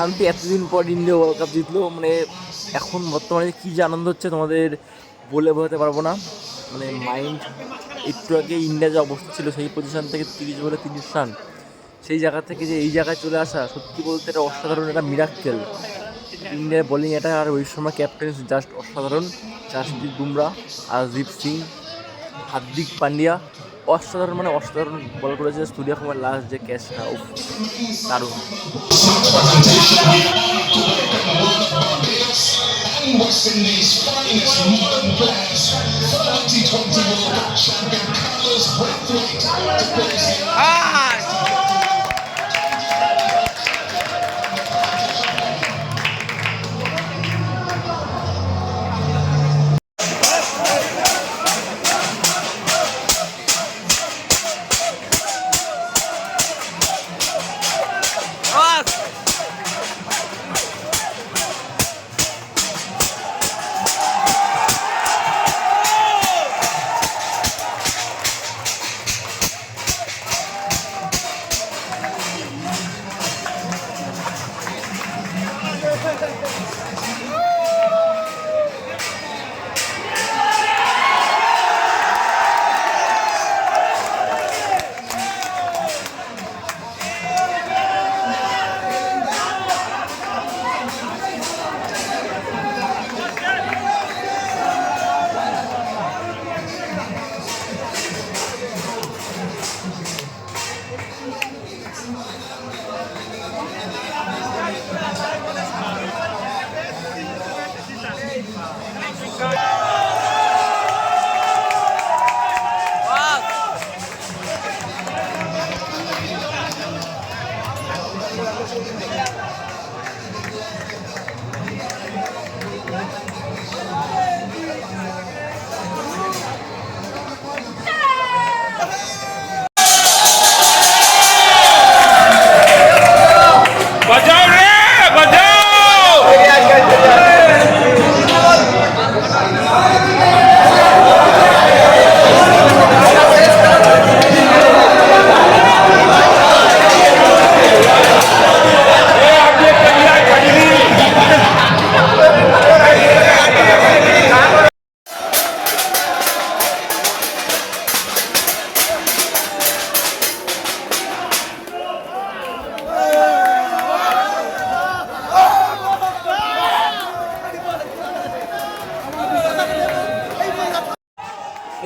শান্তি। এতদিন পর ইন্ডিয়া ওয়ার্ল্ড কাপ জিতলো, মানে এখন বর্তমানে কী যে আনন্দ হচ্ছে তোমাদের বলে বোঝাতে পারবো না। মানে মাইন্ড, একটু আগে ইন্ডিয়া যে অবস্থা ছিল সেই পজিশন থেকে 30 বলে 30 রান, সেই জায়গা থেকে যে এই জায়গায় চলে আসা, সত্যি বলতে এটা অসাধারণ, এটা মিরাক্কেল। ইন্ডিয়ার বোলিং এটা, আর ওই সময় ক্যাপ্টেন্স জাস্ট অসাধারণ। জাসপ্রীত বুমরা, আরদীপ সিং, হার্দিক পান্ডিয়া, অসাধারণ, মানে অসাধারণ বল করেছে। সূর্য কুমার লাস্ট যে ক্যাচটা, উফ, দারুণ। West Indies' finest modern players, 2020 World Cup champion Carlos Brathwaite.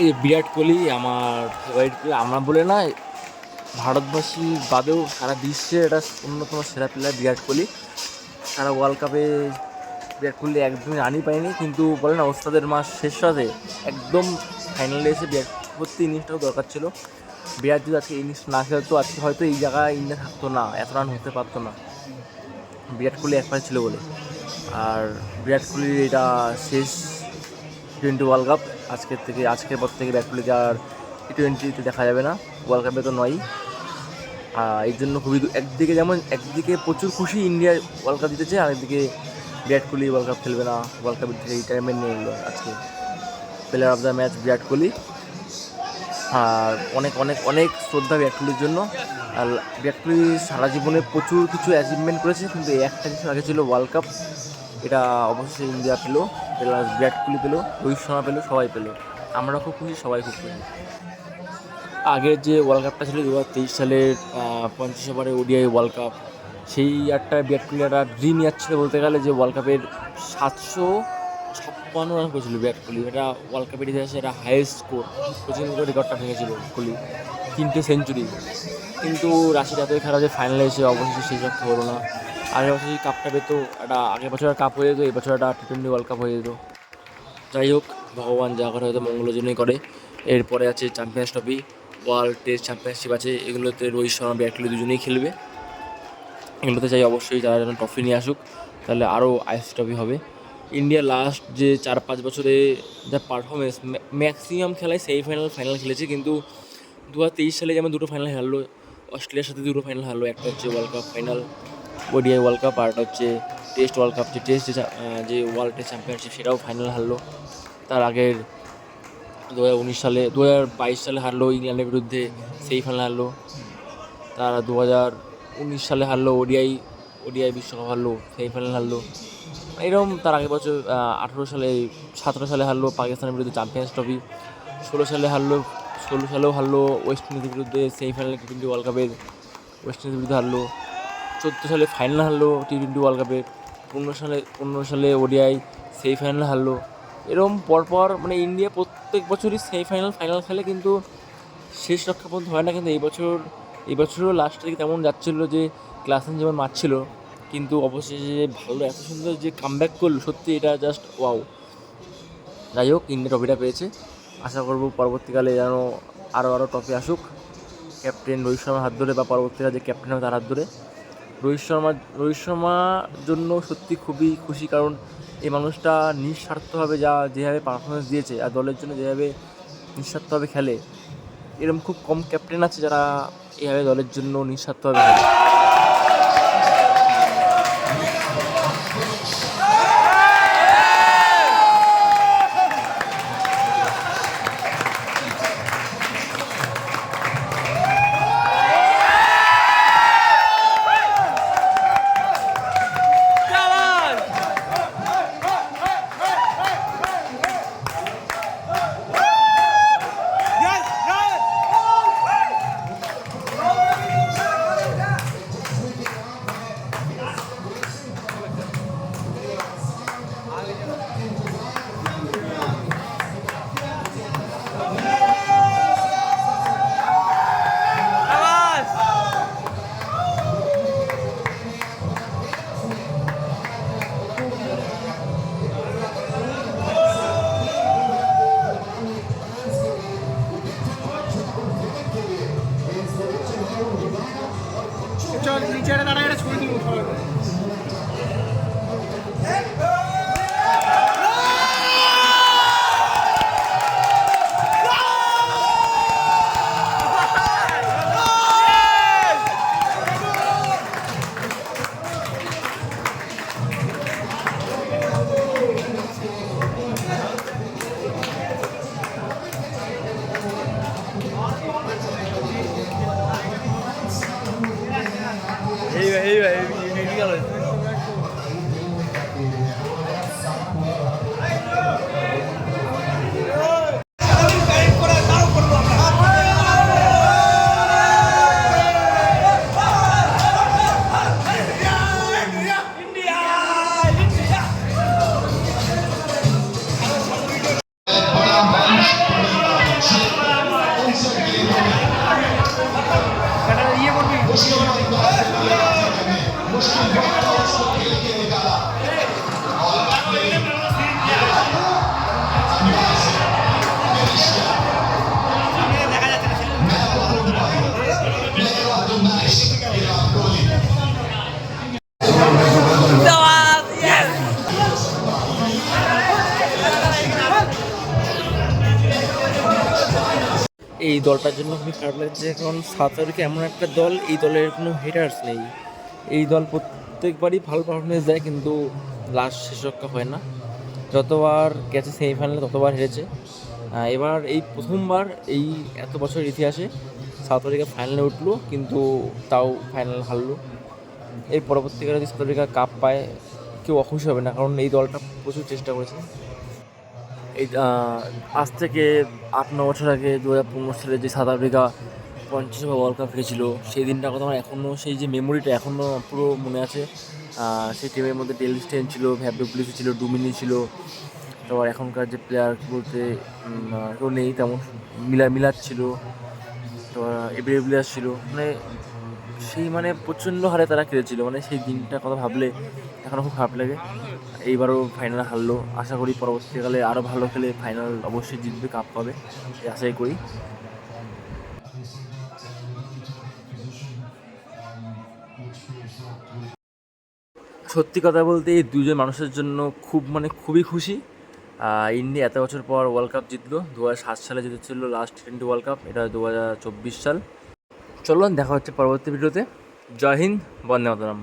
এই বিরাট কোহলি আমার ফেভারিট প্লেয়ার, আমরা বলে না, ভারতবাসী বাদেও সারা বিশ্বে এটা অন্যতম সেরা প্লেয়ার বিরাট কোহলি। সারা ওয়ার্ল্ড কাপে বিরাট কোহলি একদমই রানই পায়নি, কিন্তু বলে না ওস্তাদের মাস শেষ রাতে একদম ফাইনালে এসে বিরাট প্রতি ইনিংসটাও দরকার ছিল। বিরাট যদি আজকে ইনিংস না খেলতো, আজকে হয়তো এই জায়গায় ইন্ডিয়া থাকতো না, এত রান হতে পারতো না। বিরাট কোহলি একবার ছিল বলে। আর বিরাট কোহলির এটা শেষ টি-20 ওয়ার্ল্ড কাপ। আজকের পর থেকে বিরাট কোহলিকে আর টি-20তে দেখা যাবে না, ওয়ার্ল্ড কাপে তো নয়ই। এই জন্য খুবই একদিকে প্রচুর খুশি ইন্ডিয়া ওয়ার্ল্ড কাপ জিতেছে, আর একদিকে বিরাট কোহলি ওয়ার্ল্ড কাপ খেলবে না, ওয়ার্ল্ড কাপের থেকে রিটায়ারমেন্ট নিয়ে নিল আজকে। Player of the match Virat Kohli. আর অনেক অনেক অনেক শ্রদ্ধা বিরাট কোহলির জন্য। আর বিরাট কোহলি সারা জীবনে প্রচুর কিছু অ্যাচিভমেন্ট করেছে, কিন্তু একটা কিছু আগে ছিল ওয়ার্ল্ড কাপ। এটা অবশ্যই ইন্ডিয়া পেলো, বিরাট কোহলি পেলো, রোহিত শর্মা পেলো, সবাই পেলো। আমরা খুব খুশি, সবাই খুব খুশি। আগের যে ওয়ার্ল্ড কাপটা ছিল 2023 সালের 50 ওভারের ওডিআই ওয়ার্ল্ড কাপ, সেই ইয়ারটা বিরাট কোহলি একটা ড্রিম ইয়ার ছিল বলতে গেলে, যে ওয়ার্ল্ড কাপের 756 রান করেছিল বিরাট কোহলি। এটা ওয়ার্ল্ড কাপের ইতিহাসে এটা হাইয়েস্ট স্কোর, কোচিং রেকর্ডটা ভেঙেছিল কোহলি, 3টে সেঞ্চুরি। কিন্তু রাশিদ এতই খারাপ যে ফাইনালে এসে অবশেষে সেই সব হলো না। আগের বছর যদি কাপটা পেতো, একটা আগের বছর কাপ হয়ে যেত, এবছর একটা টি-20 ওয়ার্ল্ড কাপ হয়ে যেত। যাই হোক, ভগবান যা করে হয়তো মঙ্গলের জন্যই করে। এরপরে আছে champions trophy, world test championship আছে, এগুলোতে রোহিত শর্মা বিরাট কোহলি দুজনেই খেলবে। এগুলোতে চাই অবশ্যই তারা যেন ট্রফি নিয়ে আসুক, তাহলে আরও আইসি ট্রফি হবে। ইন্ডিয়া লাস্ট যে 4-5 বছরে যা পারফরমেন্স, ম্যাক্সিমাম খেলায় সেমিফাইনাল ফাইনাল খেলেছে, কিন্তু 2023 সালে যেমন 2টো ফাইনাল হারলো, অস্ট্রেলিয়ার সাথে 2টো ফাইনাল হারলো। একটা হচ্ছে world cup final, ODI world cup, আর একটা হচ্ছে টেস্ট ওয়ার্ল্ড কাপ, যে ওয়ার্ল্ড টেস্ট চ্যাম্পিয়নশিপ, সেটাও ফাইনাল হারলো। তার আগের 2022 সালে হারলো ইংল্যান্ডের বিরুদ্ধে, সেই ফাইনাল হারলো। তারা 2019 সালে হারলো ওডিআই বিশ্বকাপ হারলো, সেমিফাইনাল হারলো। এরকম তার আগের বছর 17 সালে হারলো পাকিস্তানের বিরুদ্ধে চ্যাম্পিয়ন্স ট্রফি, 16 সালেও হারলো ওয়েস্ট ইন্ডিজের বিরুদ্ধে সেমিফাইনাল T20 ওয়ার্ল্ড কাপের, ওয়েস্ট ইন্ডিজের বিরুদ্ধে হারলো। 14 সালে ফাইনাল হারলো T20 ওয়ার্ল্ড কাপের, 15 সালে ওডিআই সেমিফাইনাল হারলো। এরকম পরপর মানে ইন্ডিয়া প্রত্যেক বছরই সেমিফাইনাল ফাইনাল খেলে, কিন্তু শেষ রক্ষা পর্যন্ত হয় না। কিন্তু এই বছরও লাস্টের দিকে তেমন যাচ্ছিলো যে ক্লাসেন যেমন মারছিল, কিন্তু অবশেষে ভালো এত সুন্দর যে কামব্যাক করলো, সত্যি এটা জাস্ট ওয়াও। যাই হোক, ইন্ডিয়া ট্রফিটা পেয়েছে। আশা করব পরবর্তীকালে যেন আরও ট্রফি আসুক, ক্যাপ্টেন রোহিত শর্মার হাত ধরে বা পরবর্তীকালে যে ক্যাপ্টেন হবে তার হাত ধরে। রোহিত শর্মার জন্য সত্যি খুবই খুশি, কারণ এই মানুষটা নিঃস্বার্থভাবে যেভাবে পারফরমেন্স দিয়েছে আর দলের জন্য যেভাবে নিঃস্বার্থভাবে খেলে, এরকম খুব কম ক্যাপ্টেন আছে যারা এইভাবে দলের জন্য নিঃস্বার্থভাবে খেলে। চল নিচে দাঁড়ায় একটা ছবি তুলবো সবাই। এই দলটার জন্য খুবই খারাপ লাগছে, কারণ সাউথ আফ্রিকা এমন একটা দল, এই দলের কোনো হেটার্স নেই। এই দল প্রত্যেকবারই ভালো পারফরমেন্স দেয়, কিন্তু লাস্ট শেষ রক্ষা হয় না। যতবার গেছে সেমিফাইনালে ততবার হেরেছে। এবার এই প্রথমবার এই এত বছর ইতিহাসে সাউথ আফ্রিকা ফাইনালে উঠলো, কিন্তু তাও ফাইনাল হারলো। এর পরবর্তীকালে যদি সাউথ আফ্রিকা কাপ পায় কেউ অখুশি হবে না, কারণ এই দলটা প্রচুর চেষ্টা করেছে। এই আজ থেকে 8-9 বছর আগে 2015 সালে যে সাউথ আফ্রিকা 50 ওয়ার্ল্ড কাপ হেরেছিল, সেই দিনটার কথা আমার এখনও, সেই যে মেমোরিটা এখনও পুরো মনে আছে। সেই টিমের মধ্যে ডেল স্টেইন ছিল, ফ্যাব ডু প্লেসিস ছিল, ডুমিনি ছিল, তারপর এখনকার যে প্লেয়ার বলতে কেউ নেই তেমন, মিলার ছিল, তারপর এবিলিয়াস ছিল, মানে সেই প্রচণ্ড হারে তারা খেলেছিল। সেই দিনটার কথা ভাবলে এখনও খুব খারাপ লাগে। এইবারও ফাইনাল হারলো, আশা করি পরবর্তীকালে আরও ভালো খেলে ফাইনাল অবশ্যই জিতবে, কাপ পাবে, এই আশাই করি। সত্যি কথা বলতে এই দুজন মানুষের জন্য খুবই খুশি। ইন্ডিয়া এত বছর পর ওয়ার্ল্ড কাপ জিতলো। 2007 সালে জিতেছিল লাস্ট T20 ওয়ার্ল্ড কাপ, এটা 2024 সাল। চলো দেখা হচ্ছে পরবর্তী ভিডিওতে। জয় হিন্দ, বন্দে মাতরম।